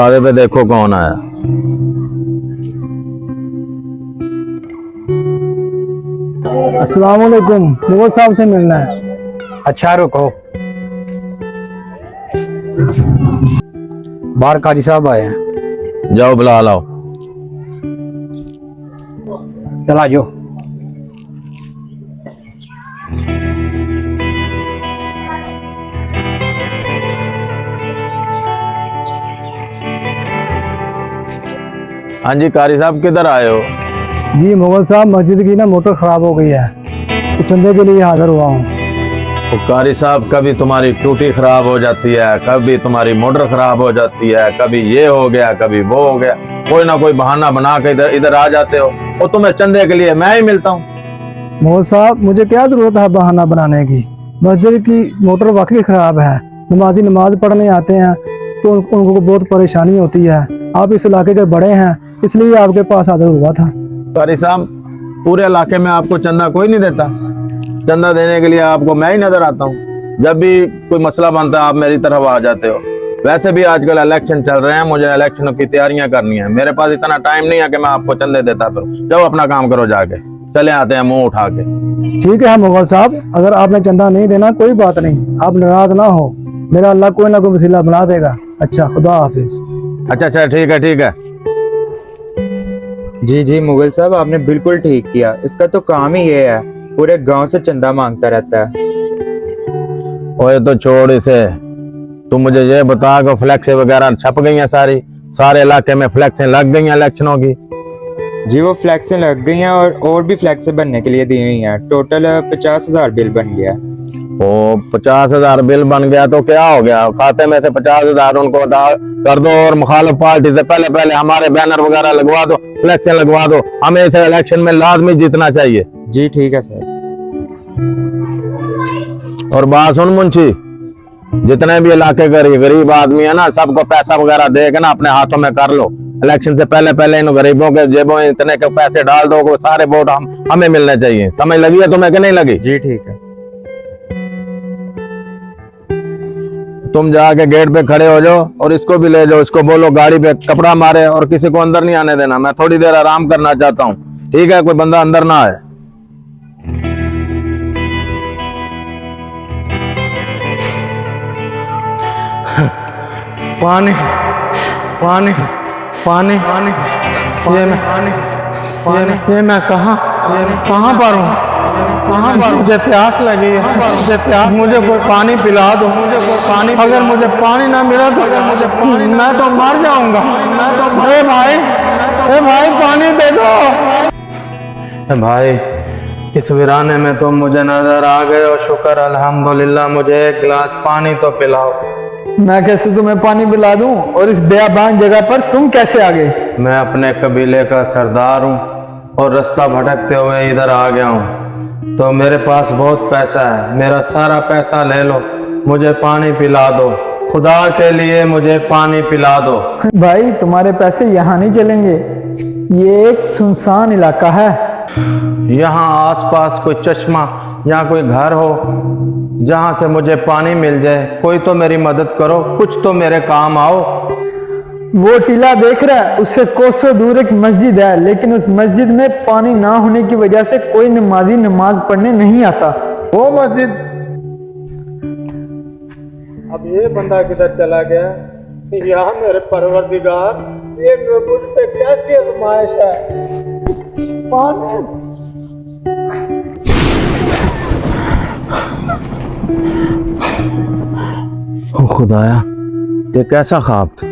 दरवाजे पे देखो कौन आया। अस्सलाम वालेकुम, मुगल साहब से मिलना है। अच्छा रुको, बाहर काजी साहब आए हैं। जाओ बुला लाओ। चला जाओ। हाँ जी, कारी साहब किधर आए हो? जी मुगल साहब, मस्जिद की ना मोटर खराब हो गई है, तो चंदे के लिए हाजिर हुआ हूँ। तो कारी साहब, कभी तुम्हारी टूटी खराब हो जाती है, कभी तुम्हारी मोटर खराब हो जाती है, कभी ये हो गया कभी वो हो गया, कोई ना कोई बहाना बना के इधर इधर आ जाते हो। और तुम्हें चंदे के लिए मैं ही मिलता हूँ। मुगल साहब, मुझे क्या जरूरत है बहाना बनाने की? मस्जिद की मोटर वाकई खराब है। नमाजी नमाज पढ़ने आते हैं तो उनको बहुत परेशानी होती है। आप इस इलाके के बड़े हैं, इसलिए आपके पास हाजिर हुआ था। कारी साहब, पूरे इलाके में आपको चंदा कोई नहीं देता। चंदा देने के लिए आपको मैं ही नजर आता हूँ। जब भी कोई मसला बनता है आप मेरी तरफ आ जाते हो। वैसे भी आजकल इलेक्शन चल रहे हैं, मुझे इलेक्शन की तैयारियां करनी है। मेरे पास इतना टाइम नहीं है कि मैं आपको चंदे देता फिरूं। जाओ अपना काम करो, जाके चले आते हैं मुंह उठा के। ठीक है मुगल साहब, अगर आपने चंदा नहीं देना कोई बात नहीं, आप नाराज ना हो। मेरा अल्लाह कोई ना कोई वसीला बना देगा। अच्छा, खुदा हाफिज। अच्छा, ठीक है ठीक है। जी जी मुगल साहब, आपने बिल्कुल ठीक किया। इसका तो काम ही ये है, पूरे गांव से चंदा मांगता रहता है। ओए तो छोड़ इसे। तुम मुझे ये बता कि फ्लैक्स वगैरह छप गई हैं सारे इलाके में फ्लैक्सें लग गई हैं इलेक्शनों की? जी वो फ्लैक्सें लग गई हैं और भी फ्लैक्सें बनने के लिए दी हुई हैं। टोटल 50,000 बिल बन गया। ओ, 50,000 बिल बन गया तो क्या हो गया? खाते में से 50,000 उनको अदा कर दो और मुखालिफ पार्टी से पहले पहले हमारे बैनर वगैरह लगवा दो, इलेक्शन लगवा दो। हमें इस इलेक्शन में लाजमी जीतना चाहिए। जी ठीक है सर। और बात सुन मुंशी, जितने भी इलाके के गरीब आदमी है ना, सबको पैसा वगैरह दे के ना अपने हाथों में कर लो। इलेक्शन से पहले पहले इन गरीबों के जेबों में इतने के पैसे डाल दो, वो सारे वोट हमें मिलने चाहिए। समझ लगी है तुम्हें कि नहीं लगी? जी ठीक है। तुम जाके गेट पे खड़े हो जाओ और इसको भी ले जाओ। इसको बोलो गाड़ी पे कपड़ा मारे और किसी को अंदर नहीं आने देना। मैं थोड़ी देर आराम करना चाहता हूँ, ठीक है? कोई बंदा अंदर ना आए। पानी पानी पानी पानी ये मैं कहाँ पर हूँ? कहाँ पर? मुझे प्यास लगी है, मुझे कोई पानी पिला दो। मुझे कोई पानी, अगर मुझे पानी ना मिला तो मैं तो मर जाऊंगा। ए भाई पानी दे दो। भाई, इस वीराने में तुम मुझे नजर आ गए हो, शुक्र अल्हम्दुलिल्लाह। मुझे एक गिलास पानी तो पिलाओ। मैं कैसे तुम्हें पानी पिला दूं, और इस बेआबान जगह पर तुम कैसे आ गए? मैं अपने कबीले का सरदार हूँ और रास्ता भटकते हुए इधर आ गया हूँ। तो मेरे पास बहुत पैसा है, मेरा सारा पैसा ले लो, मुझे पानी पिला दो। खुदा के लिए मुझे पानी पिला दो। भाई, तुम्हारे पैसे यहाँ नहीं चलेंगे। ये एक सुनसान इलाका है। यहाँ आसपास कोई चश्मा या कोई घर हो जहाँ से मुझे पानी मिल जाए? कोई तो मेरी मदद करो, कुछ तो मेरे काम आओ। वो टीला देख रहा है, उससे कोसों दूर एक मस्जिद है, लेकिन उस मस्जिद में पानी ना होने की वजह से कोई नमाजी नमाज पढ़ने नहीं आता। वो मस्जिद? अब ये बंदा किधर चला गया? यहाँ मेरे परवरदिगार, ये मुझ पे कैसी आजमाइश है? पानी। ओ खुदाया, ये कैसा ख्वाब था?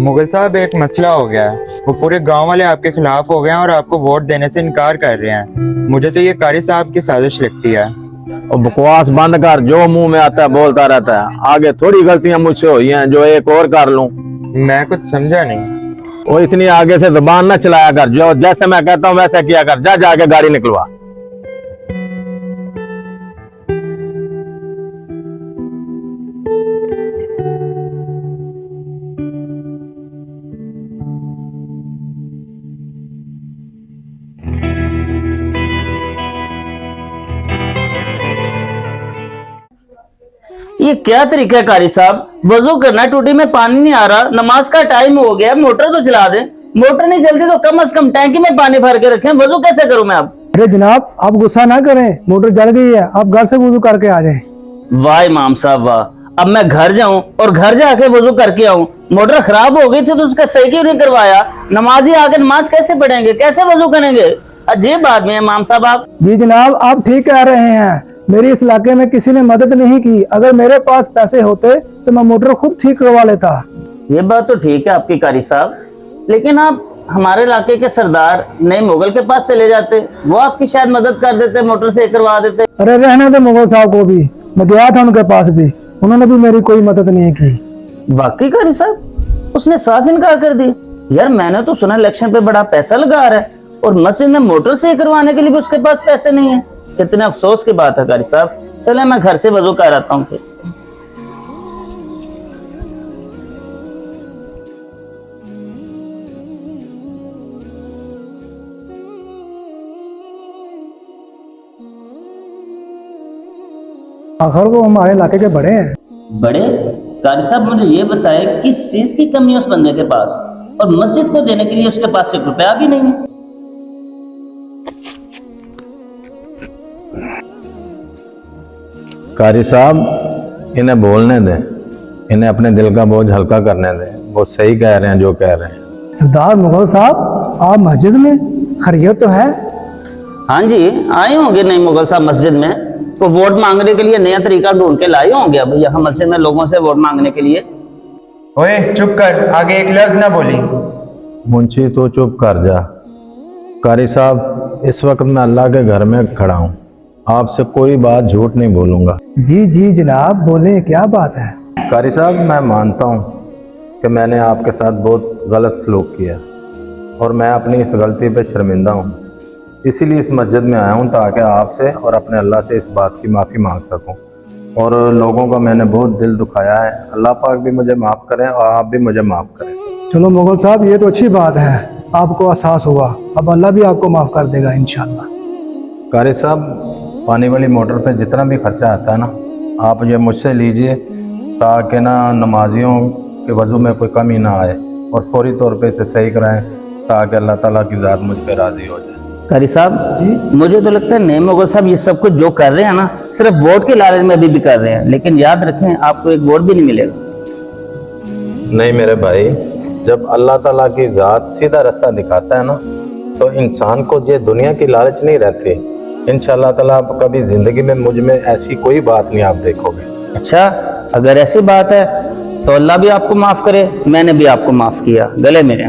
मुगल साहब, एक मसला हो गया है। वो पूरे गांव वाले आपके खिलाफ हो गए हैं और आपको वोट देने से इनकार कर रहे हैं। मुझे तो ये कारी साहब की साजिश लगती है। और बकवास बंद कर, जो मुंह में आता है बोलता रहता है। आगे थोड़ी गलतियां मुझसे हुई हैं जो एक और कर लूं। मैं कुछ समझा नहीं। वो इतनी आगे से जुबान ना चलाया कर, जो जैसे मैं कहता हूँ वैसे किया कर। जा जाके गाड़ी निकलवा। ये क्या तरीका है कारी साहब? वजू करना, टूटी में पानी नहीं आ रहा, नमाज का टाइम हो गया, मोटर तो चला दें। मोटर नहीं चलती तो कम से कम टैंकी में पानी भर के रखें। वजू कैसे करूं मैं अब? अरे जनाब, आप गुस्सा ना करें, मोटर जल गई है, आप घर से वुजू करके आ जाएं। वाह इमाम साहब वाह, अब मैं घर जाऊं और घर जाके वजू करके आऊं? मोटर खराब हो गई थी तो उसका सही क्यों नहीं करवाया? नमाजी आके नमाज कैसे पढ़ेंगे, कैसे वजू करेंगे? अजीब आदमी है इमाम साहब आप। जी जनाब, आप ठीक कह रहे हैं। मेरी इस इलाके में किसी ने मदद नहीं की। अगर मेरे पास पैसे होते तो मैं मोटर खुद ठीक करवा लेता। ये बात तो ठीक है आपकी कारी साहब, लेकिन आप हमारे इलाके के सरदार नई मुगल के पास चले जाते, वो आपकी शायद मदद कर देते, मोटर से करवा देते। अरे रहने दे मुगल साहब को भी, मैं गया था उनके पास भी, उन्होंने भी मेरी कोई मदद नहीं की। वाकई कारी साहब, उसने साफ इनकार कर दिया। यार मैंने तो सुना इलेक्शन पे बड़ा पैसा लगा रहा है और मस्जिद में मोटर सही करवाने के लिए भी उसके पास पैसे नहीं है। कितने अफसोस की बात है कारी साहब। चले मैं घर से वजू कर आता हूँ फिर। आखिर वो हमारे इलाके के बड़े हैं। बड़े कारी साहब, मुझे ये बताए किस चीज की कमी है उस बंदे के पास, और मस्जिद को देने के लिए उसके पास 1 रुपया भी नहीं है। कारी साहब, इन्हें बोलने दें, इन्हें अपने दिल का बोझ हल्का करने दें। वो सही कह रहे हैं जो कह रहे हैं। सरदार मुगल साहब, आप मस्जिद में? खैरियत तो है? हाँ जी, आए होंगे नहीं मुगल साहब मस्जिद में, तो वोट मांगने के लिए नया तरीका ढूंढ के लाए होंगे अब यहाँ मस्जिद में लोगों से वोट मांगने के लिए। ओए चुप कर, आगे एक लफ्ज ना बोली। मुंशी तो चुप कर जा। कारी साहब, इस वक्त मैं अल्लाह के घर में खड़ा हूँ, आपसे कोई बात झूठ नहीं बोलूँगा। जी जी जनाब, बोले क्या बात है? कारी साहब, मैं मानता हूँ कि मैंने आपके साथ बहुत गलत सलूक किया और मैं अपनी इस गलती पर शर्मिंदा हूँ। इसीलिए इस मस्जिद में आया हूँ ताकि आपसे और अपने अल्लाह से इस बात की माफ़ी मांग सकूँ। और लोगों का मैंने बहुत दिल दुखाया है। अल्लाह पाक भी मुझे माफ़ करें और आप भी मुझे माफ़ करें। चलो मुगल साहब, ये तो अच्छी बात है, आपको एहसास हुआ। अब अल्लाह भी आपको माफ़ कर देगा इंशाल्लाह। कारी साहब, पानी वाली मोटर पे जितना भी खर्चा आता है ना, आप ये मुझसे लीजिए ताकि ना नमाजियों के वज़ू में कोई कमी ना आए और फौरी तौर पे इसे सही कराएं ताकि अल्लाह ताला की ज़ात मुझ पर राज़ी हो जाए। कारी साहब जी, मुझे तो लगता है नए मुगल साहब ये सब कुछ जो कर रहे हैं ना, सिर्फ वोट के लालच में अभी भी कर रहे हैं, लेकिन याद रखें आपको एक वोट भी नहीं मिलेगा। नहीं मेरे भाई, जब अल्लाह ताला की ज़ात सीधा रास्ता दिखाता है ना, तो इंसान को ये दुनिया की लालच नहीं रहती। इंशाअल्लाह ताला आप कभी ज़िंदगी में मुझ में ऐसी कोई बात नहीं आप देखोगे। अच्छा, अगर ऐसी बात है तो अल्लाह भी आपको माफ करे, मैंने भी आपको माफ किया, गले मिले।